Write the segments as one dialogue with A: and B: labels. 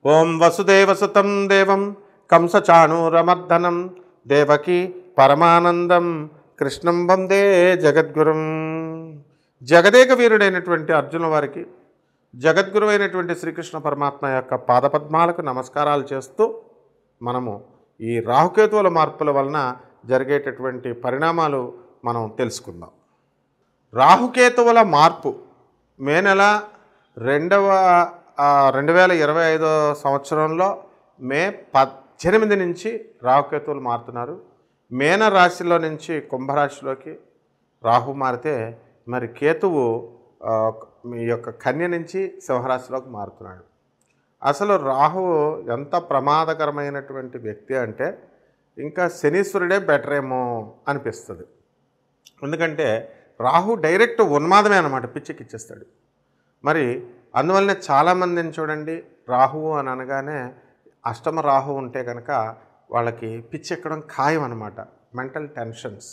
A: ఓం వసుదేవసుతం దేవం కంసచాణూరమర్దనం దేవకి పరమానందం కృష్ణం వందే జగద్గురుం. జగదేక వీరుడైనటువంటి అర్జున వారికి జగద్గురువైనటువంటి శ్రీకృష్ణ పరమాత్మ యొక్క పాదపద్మాలకు నమస్కారాలు చేస్తూ మనము ఈ రాహుకేతువుల మార్పుల వలన జరిగేటటువంటి పరిణామాలు మనం తెలుసుకుందాం. రాహుకేతువుల మార్పు మే నెల 2025 సంవత్సరంలో మే 18 నుంచి రాహుకేతువులు మారుతున్నారు. మేన రాశిలో నుంచి కుంభరాశిలోకి రాహు మారితే మరి కేతువు మీ యొక్క కన్య నుంచి సింహరాశిలోకి మారుతున్నాడు. అసలు రాహువు ఎంత ప్రమాదకరమైనటువంటి వ్యక్తి అంటే ఇంకా శనీశ్వరుడే బెటర్ ఏమో అనిపిస్తుంది. ఎందుకంటే రాహు డైరెక్ట్ ఉన్మాదమే అన్నమాట, పిచ్చికిచ్చేస్తాడు. మరి అందువల్లనే చాలామందిని చూడండి, రాహువు అని అనగానే అష్టమ రాహు ఉంటే కనుక వాళ్ళకి పిచ్చి ఎక్కడం ఖాయం అనమాట, మెంటల్ టెన్షన్స్.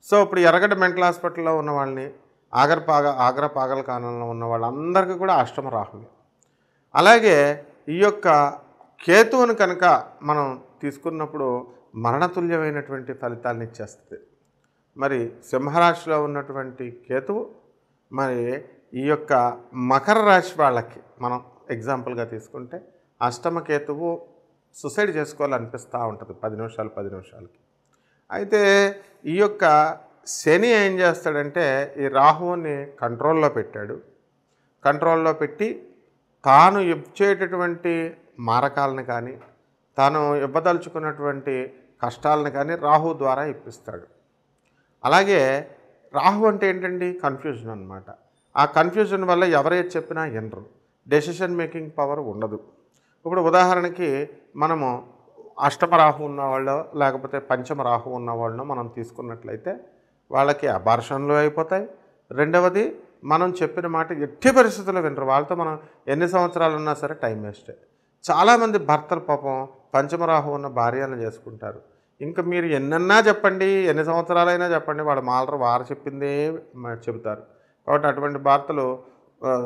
A: సో ఇప్పుడు ఎర్రగడ్డ మెంటల్ హాస్పిటల్లో ఉన్న వాళ్ళని, ఆగ్రా పాగలకానంలో ఉన్న వాళ్ళందరికీ కూడా అష్టమ రాహువే. అలాగే ఈ యొక్క కేతువును కనుక మనం తీసుకున్నప్పుడు మరణతుల్యమైనటువంటి ఫలితాలను ఇచ్చేస్తుంది. మరి సింహరాశిలో ఉన్నటువంటి కేతువు మరి ఈ యొక్క మకర రాశి వాళ్ళకి మనం ఎగ్జాంపుల్గా తీసుకుంటే అష్టమ కేతువు సూసైడ్ చేసుకోవాలనిపిస్తూ ఉంటుంది 10 నిమిషాలకి. అయితే ఈ యొక్క శని ఏం చేస్తాడంటే ఈ రాహువుని కంట్రోల్లో పెట్టాడు. కంట్రోల్లో పెట్టి తాను ఇచ్చేటటువంటి మారకాలను కానీ తాను ఇవ్వదలుచుకున్నటువంటి కష్టాలను కానీ రాహు ద్వారా ఇప్పిస్తాడు. అలాగే రాహు అంటే ఏంటండి, కన్ఫ్యూజన్ అన్నమాట. ఆ కన్ఫ్యూజన్ వల్ల ఎవరైతే చెప్పినా వినరు, డెసిషన్ మేకింగ్ పవర్ ఉండదు. ఇప్పుడు ఉదాహరణకి మనము అష్టమ రాహు ఉన్నవాళ్ళు లేకపోతే పంచమ రాహు ఉన్నవాళ్ళను మనం తీసుకున్నట్లయితే వాళ్ళకి అబార్షన్లు అయిపోతాయి. రెండవది మనం చెప్పిన మాట ఎట్టి పరిస్థితుల్లో వినరు. వాళ్ళతో మనం ఎన్ని సంవత్సరాలు ఉన్నా సరే టైం వేస్టే. చాలామంది భర్తలు పాపం పంచమ రాహు ఉన్న భార్యలను చేసుకుంటారు. ఇంకా మీరు ఎన్నన్నా చెప్పండి, ఎన్ని సంవత్సరాలైనా చెప్పండి, వాడు మాలరు వారు చెప్పిందే చెబుతారు. కాబట్టి అటువంటి భర్తలు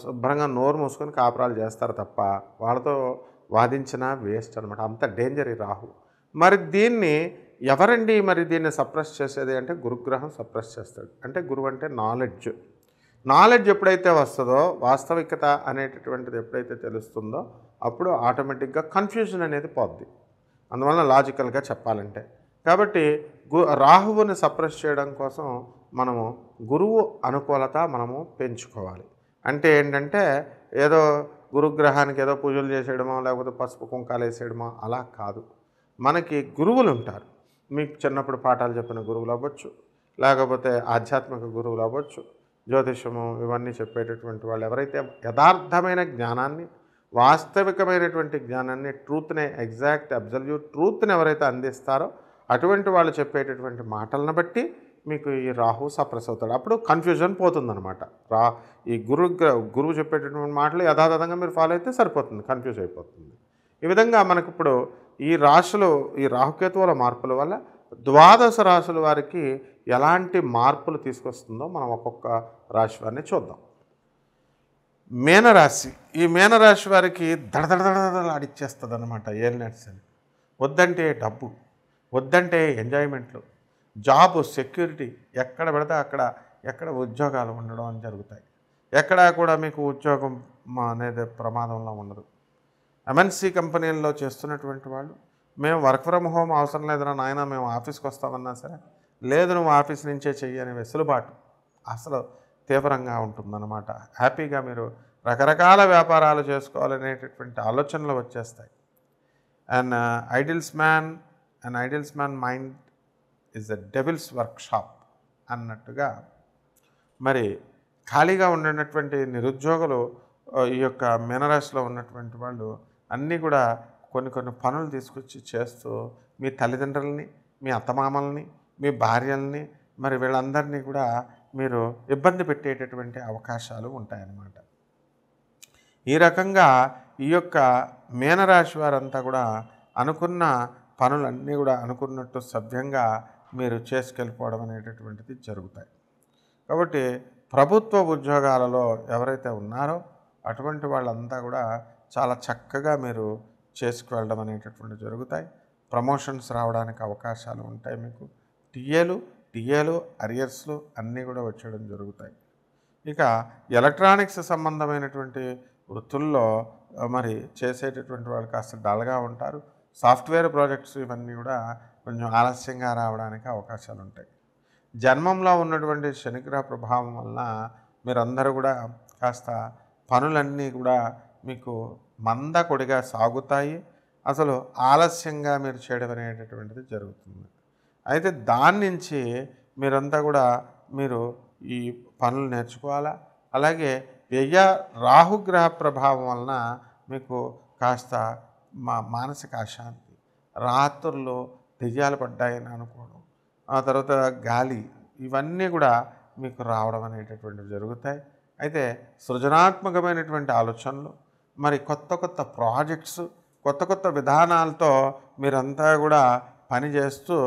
A: శుభ్రంగా నోరు మూసుకొని కాపురాలు చేస్తారు తప్ప వాళ్ళతో వాదించినా వేస్ట్ అనమాట. అంత డేంజర్ ఈ రాహు. మరి దీన్ని ఎవరండి మరి దీన్ని సప్రెస్ చేసేది అంటే గురుగ్రహం సప్రెస్ చేస్తాడు. అంటే గురువు అంటే నాలెడ్జ్ ఎప్పుడైతే వస్తుందో, వాస్తవికత అనేటటువంటిది ఎప్పుడైతే తెలుస్తుందో అప్పుడు ఆటోమేటిక్గా కన్ఫ్యూజన్ అనేది పోద్ది. అందువల్ల లాజికల్గా చెప్పాలంటే కాబట్టి రాహువుని సప్రెస్ చేయడం కోసం మనము గురువు అనుకూలత మనము పెంచుకోవాలి. అంటే ఏంటంటే ఏదో గురుగ్రహానికి ఏదో పూజలు చేసేయడమో లేకపోతే పసుపు కుంకాలు వేసేయడమో అలా కాదు. మనకి గురువులు ఉంటారు. మీకు చిన్నప్పుడు పాఠాలు చెప్పిన గురువులు అవ్వచ్చు, లేకపోతే ఆధ్యాత్మిక గురువులు అవ్వచ్చు, జ్యోతిషము ఇవన్నీ చెప్పేటటువంటి వాళ్ళు ఎవరైతే యథార్థమైన జ్ఞానాన్ని, వాస్తవికమైనటువంటి జ్ఞానాన్ని, ట్రూత్ని, ఎగ్జాక్ట్ అబ్జల్యూట్ ట్రూత్ని ఎవరైతే అందిస్తారో అటువంటి వాళ్ళు చెప్పేటటువంటి మాటలను బట్టి మీకు ఈ రాహు సప్రెస్ అవుతాడు. అప్పుడు కన్ఫ్యూజన్ పోతుందన్నమాట. ఈ గురువు చెప్పేటటువంటి మాటలు యథాతథంగా మీరు ఫాలో అయితే సరిపోతుంది, కన్ఫ్యూజ్ అయిపోతుంది. ఈ విధంగా మనకి ఇప్పుడు ఈ రాశులు, ఈ రాహుకేతువుల మార్పుల వల్ల 12 రాశుల వారికి ఎలాంటి మార్పులు తీసుకొస్తుందో మనం ఒక్కొక్క రాశి వారిని చూద్దాం. మేనరాశి, ఈ మేనరాశి వారికి దడదడదడలాడిచ్చేస్తుంది అనమాట. ఏలినట్స్ అని వద్దంటే డబ్బు, వద్దంటే ఎంజాయ్మెంట్లు, జాబు, సెక్యూరిటీ, ఎక్కడ పెడితే ఎక్కడ ఉద్యోగాలు ఉండడం అని జరుగుతాయి. ఎక్కడా కూడా మీకు ఉద్యోగం అనేది ప్రమాదంలో ఉండదు. ఎంఎన్సీ కంపెనీల్లో చేస్తున్నటువంటి వాళ్ళు మేము వర్క్ ఫ్రమ్ హోమ్ అవసరం లేదురా నాయన, మేము ఆఫీస్కి వస్తామన్నా సరే లేదు, నువ్వు ఆఫీస్ నుంచే చెయ్యి అనే వెసులుబాటు అసలు తీవ్రంగా ఉంటుందన్నమాట. హ్యాపీగా మీరు రకరకాల వ్యాపారాలు చేసుకోవాలనేటటువంటి ఆలోచనలు వచ్చేస్తాయి. And ideals man mind is the devils workshop అన్నట్టుగా మరి ఖాళీగా ఉన్నటువంటి నిరుద్యోగులు ఈ యొక్క మీనరాశిలో ఉన్నటువంటి వాళ్ళు అన్నీ కూడా కొన్ని పనులు తీసుకొచ్చి చేస్తూ మీ తల్లిదండ్రులని, మీ అత్తమామల్ని, మీ భార్యల్ని, మరి వీళ్ళందరినీ కూడా మీరు ఇబ్బంది పెట్టేటటువంటి అవకాశాలు ఉంటాయన్నమాట. ఈ రకంగా ఈ యొక్క మీనరాశి వారంతా కూడా అనుకున్న పనులన్నీ కూడా అనుకున్నట్టు సవ్యంగా మీరు చేసుకెళ్ళిపోవడం అనేటటువంటిది జరుగుతాయి. కాబట్టి ప్రభుత్వ ఉద్యోగాలలో ఎవరైతే ఉన్నారో అటువంటి వాళ్ళంతా కూడా చాలా చక్కగా మీరు చేసుకువెళ్ళడం అనేటటువంటి జరుగుతాయి. ప్రమోషన్స్ రావడానికి అవకాశాలు ఉంటాయి. మీకు టీఏలు అరియర్స్లు అన్నీ కూడా వచ్చేయడం జరుగుతాయి. ఇక ఎలక్ట్రానిక్స్ సంబంధమైనటువంటి వృత్తుల్లో మరి చేసేటటువంటి వాళ్ళు కాస్త డల్గా ఉంటారు. సాఫ్ట్వేర్ ప్రాజెక్ట్స్ ఇవన్నీ కూడా కొంచెం ఆలస్యంగా రావడానికి అవకాశాలు ఉంటాయి. జన్మంలో ఉన్నటువంటి శనిగ్రహ ప్రభావం వలన మీరందరూ కూడా కాస్త పనులన్నీ కూడా మీకు మందకొడిగా సాగుతాయి. అసలు ఆలస్యంగా మీరు చేయడం అనేటటువంటిది జరుగుతుంది. అయితే దాని నుంచి మీరంతా కూడా మీరు ఈ పనులు నేర్చుకోవాలా. అలాగే రాహుగ్రహ ప్రభావం వలన మీకు కాస్త మానసిక అశాంతి, రాత్రుల్లో దెయ్యాలు పడ్డాయని అనుకోవడం, ఆ తర్వాత గాలి, ఇవన్నీ కూడా మీకు రావడం అనేటటువంటివి జరుగుతాయి. అయితే సృజనాత్మకమైనటువంటి ఆలోచనలు, మరి కొత్త ప్రాజెక్ట్స్, కొత్త విధానాలతో మీరంతా కూడా పనిచేస్తూ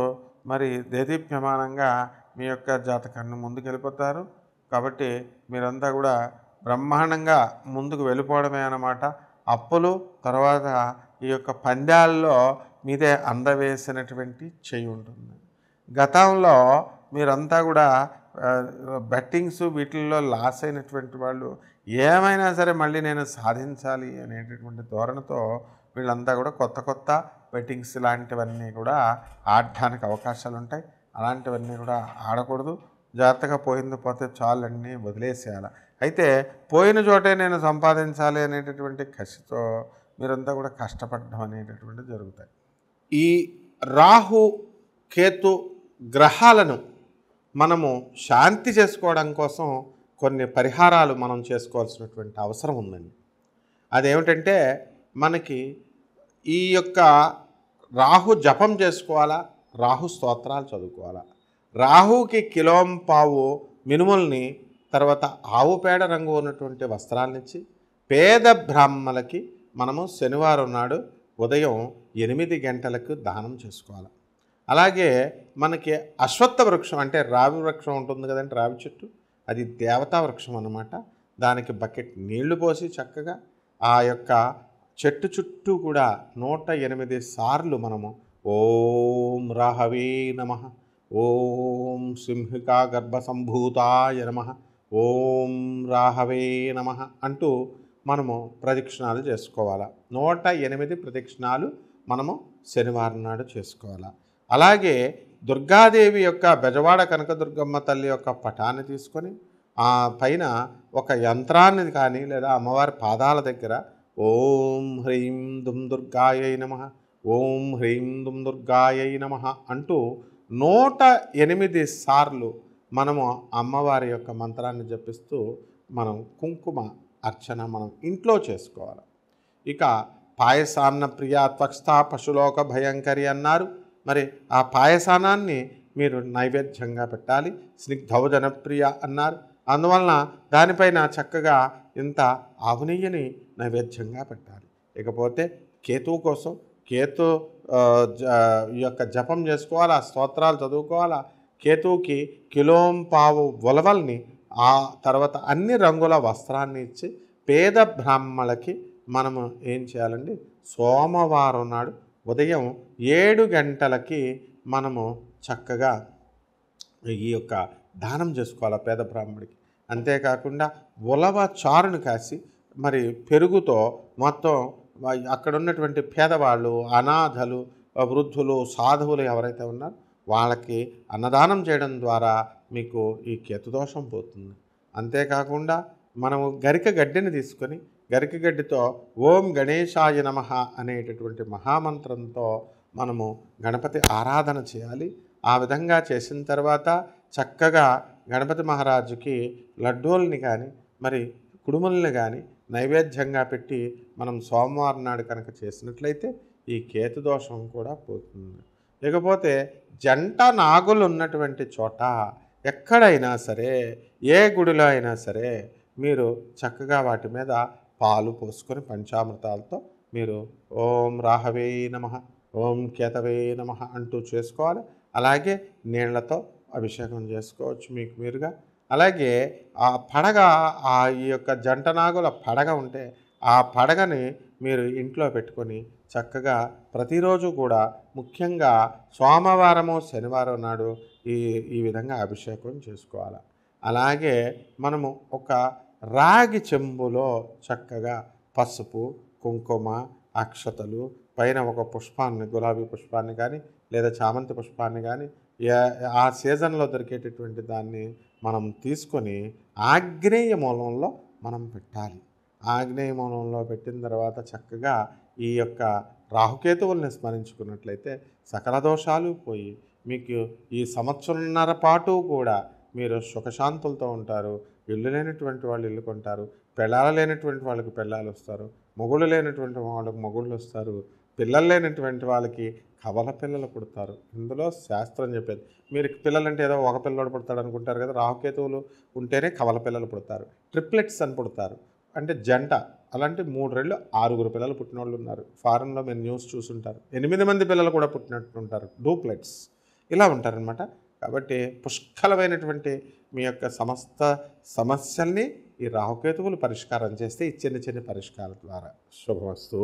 A: మరి దేదీప్యమానంగా మీ యొక్క జాతకాన్ని ముందుకెళ్ళిపోతారు. కాబట్టి మీరంతా కూడా బ్రహ్మాండంగా ముందుకు వెళ్ళిపోవడమే అన్నమాట. అప్పులు తర్వాత ఈ యొక్క పందాల్లో మీదే అందవేసినటువంటి చెయ్యి ఉంటుంది. గతంలో మీరంతా కూడా బెట్టింగ్స్ వీటిల్లో లాస్ అయినటువంటి వాళ్ళు ఏమైనా సరే మళ్ళీ నేను సాధించాలి అనేటటువంటి ధోరణితో వీళ్ళంతా కూడా కొత్త బెట్టింగ్స్ లాంటివన్నీ కూడా ఆడడానికి అవకాశాలు ఉంటాయి. అలాంటివన్నీ కూడా ఆడకూడదు. జాగ్రత్తగా పోయింది పోతే చాలన్నీ వదిలేసేయాలి. అయితే పోయిన చోటే నేను సంపాదించాలి అనేటటువంటి కసితో మీరంతా కూడా కష్టపడడం అనేటటువంటిది జరుగుతాయి. ఈ రాహు కేతు గ్రహాలను మనము శాంతి చేసుకోవడం కోసం కొన్ని పరిహారాలు మనం చేసుకోవాల్సినటువంటి అవసరం ఉందండి. అదేమిటంటే మనకి ఈ యొక్క రాహు జపం చేసుకోవాలా, రాహు స్తోత్రాలు చదువుకోవాలా. రాహుకి కిలోంపావు మినుముల్ని, తర్వాత ఆవు పేడ రంగు ఉన్నటువంటి వస్త్రాలనిచ్చి పేద బ్రాహ్మలకి మనము శనివారం నాడు ఉదయం 8 గంటలకు దానం చేసుకోవాలి. అలాగే మనకి అశ్వత్థ వృక్షం అంటే రావి వృక్షం ఉంటుంది కదండి, రావి చెట్టు, అది దేవతా వృక్షం అన్నమాట. దానికి బకెట్ నీళ్లు పోసి చక్కగా ఆ యొక్క చెట్టు చుట్టూ కూడా 108 సార్లు మనము ఓం రాహవే నమః, ఓం సింహికా గర్భసంభూతాయ నమః, ఓం రాహవే నమః అంటూ మనము ప్రదక్షిణాలు చేసుకోవాలి. 108 ప్రదక్షిణాలు మనము శనివారం నాడు చేసుకోవాలి. అలాగే దుర్గాదేవి యొక్క బెజవాడ కనకదుర్గమ్మ తల్లి యొక్క పటాన్ని తీసుకొని ఆ పైన ఒక యంత్రాన్ని కానీ లేదా అమ్మవారి పాదాల దగ్గర ఓం హ్రీం దుం దుర్గాయై నమః, ఓం హ్రీం దుం దుర్గాయై నమః అంటూ 108 సార్లు మనము అమ్మవారి యొక్క మంత్రాన్ని జపిస్తూ మనం కుంకుమ అర్చన మనం ఇంట్లో చేసుకోవాలి. ఇక పాయసాన్న ప్రియ త్వక్స్థ పశులోక భయంకరి అన్నారు. మరి ఆ పాయసానాన్ని మీరు నైవేద్యంగా పెట్టాలి. స్నిగ్ధౌజన ప్రియ అన్నారు. అందువలన దానిపైన చక్కగా ఇంత ఆవు నెయ్యిని నైవేద్యంగా పెట్టాలి. ఇకపోతే కేతువు కోసం కేతు ఈ యొక్క జపం చేసుకోవాలా, స్తోత్రాలు చదువుకోవాలా. కేతువుకి కిలోంపావు ఉలవల్ని, ఆ తర్వాత అన్ని రంగుల వస్త్రాన్ని ఇచ్చి పేద బ్రాహ్మణులకి మనము ఏం చేయాలండి, సోమవారం నాడు ఉదయం 7 గంటలకి మనము చక్కగా ఈ యొక్క దానం చేసుకోవాలి పేద బ్రాహ్మడికి. అంతేకాకుండా ఉలవ చారుని కాసి మరి పెరుగుతో మొత్తం అక్కడ ఉన్నటువంటి పేదవాళ్ళు, అనాథలు, వృద్ధులు, సాధువులు ఎవరైతే ఉన్నారో వాళ్ళకి అన్నదానం చేయడం ద్వారా మీకు ఈ కేతుదోషం పోతుంది. అంతేకాకుండా మనము గరిక గడ్డిని తీసుకొని గరిక గడ్డితో ఓం గణేశాయ నమః అనేటటువంటి మహామంత్రంతో మనము గణపతి ఆరాధన చేయాలి. ఆ విధంగా చేసిన తర్వాత చక్కగా గణపతి మహారాజుకి లడ్డూల్ని కానీ మరి కుడుముల్ని కానీ నైవేద్యంగా పెట్టి మనం సోమవారం నాడు కనుక చేసినట్లయితే ఈ కేతుదోషం కూడా పోతుంది. ఇకపోతే జంట నాగులు ఉన్నటువంటి చోట ఎక్కడైనా సరే, ఏ గుడిలో అయినా సరే మీరు చక్కగా వాటి మీద పాలు పోసుకొని పంచామృతాలతో మీరు ఓం రాహవే నమః, ఓం కేతవే నమః అంటూ చేసుకోవాలి. అలాగే నీళ్లతో అభిషేకం చేసుకోవచ్చు మీకు మీరుగా. అలాగే ఆ పడగ, ఈ యొక్క జంట నాగుల పడగ ఉంటే ఆ పడగని మీరు ఇంట్లో పెట్టుకొని చక్కగా ప్రతిరోజు కూడా ముఖ్యంగా సోమవారము శనివారం నాడు ఈ ఈ విధంగా అభిషేకం చేసుకోవాలి. అలాగే మనము ఒక రాగి చెంబులో చక్కగా పసుపు, కుంకుమ, అక్షతలు, పైన ఒక పుష్పాన్ని, గులాబీ పుష్పాన్ని కానీ లేదా చామంతి పుష్పాన్ని కానీ ఆ సీజన్లో దొరికేటటువంటి దాన్ని మనం తీసుకొని ఆగ్నేయ మూలంలో మనం పెట్టాలి. ఆగ్నేయ మూలంలో పెట్టిన తర్వాత చక్కగా ఈ యొక్క రాహుకేతువుల్ని స్మరించుకున్నట్లయితే సకల దోషాలు పోయి మీకు ఈ సంవత్సరంన్నర పాటు కూడా మీరు సుఖశాంతులతో ఉంటారు. ఇల్లు లేనటువంటి వాళ్ళు ఇల్లు కొంటారు, పెళ్ళాలు లేనటువంటి వాళ్ళకి పెళ్ళాలు వస్తారు, మొగుళ్ళు లేనటువంటి వాళ్ళకి మొగుళ్ళు వస్తారు, పిల్లలు లేనటువంటి వాళ్ళకి కవల పిల్లలు పుడతారు. ఇందులో శాస్త్రం చెప్పేది. మీరు పిల్లలంటే ఏదో ఒక పిల్లడు పుడతాడు అనుకుంటారు కదా, రాహుకేతువులు ఉంటేనే కవల పిల్లలు పుడతారు. ట్రిప్లెట్స్ అని పుడతారు, అంటే జంట. అలాంటి 3 రెళ్ళు 6 పిల్లలు పుట్టిన వాళ్ళు ఉన్నారు. ఫారెన్లో మీరు న్యూస్ చూసుంటారు. 8 మంది పిల్లలు కూడా పుట్టినట్టుంటారు, డూప్లెట్స్. ఇలా ఉంటారనమాట. కాబట్టి పుష్కలమైనటువంటి మీ యొక్క సమస్త సమస్యల్ని ఈ రాహుకేతువులు పరిష్కారం చేస్తే ఈ చిన్న చిన్న పరిష్కారాల ద్వారా శుభమస్తు.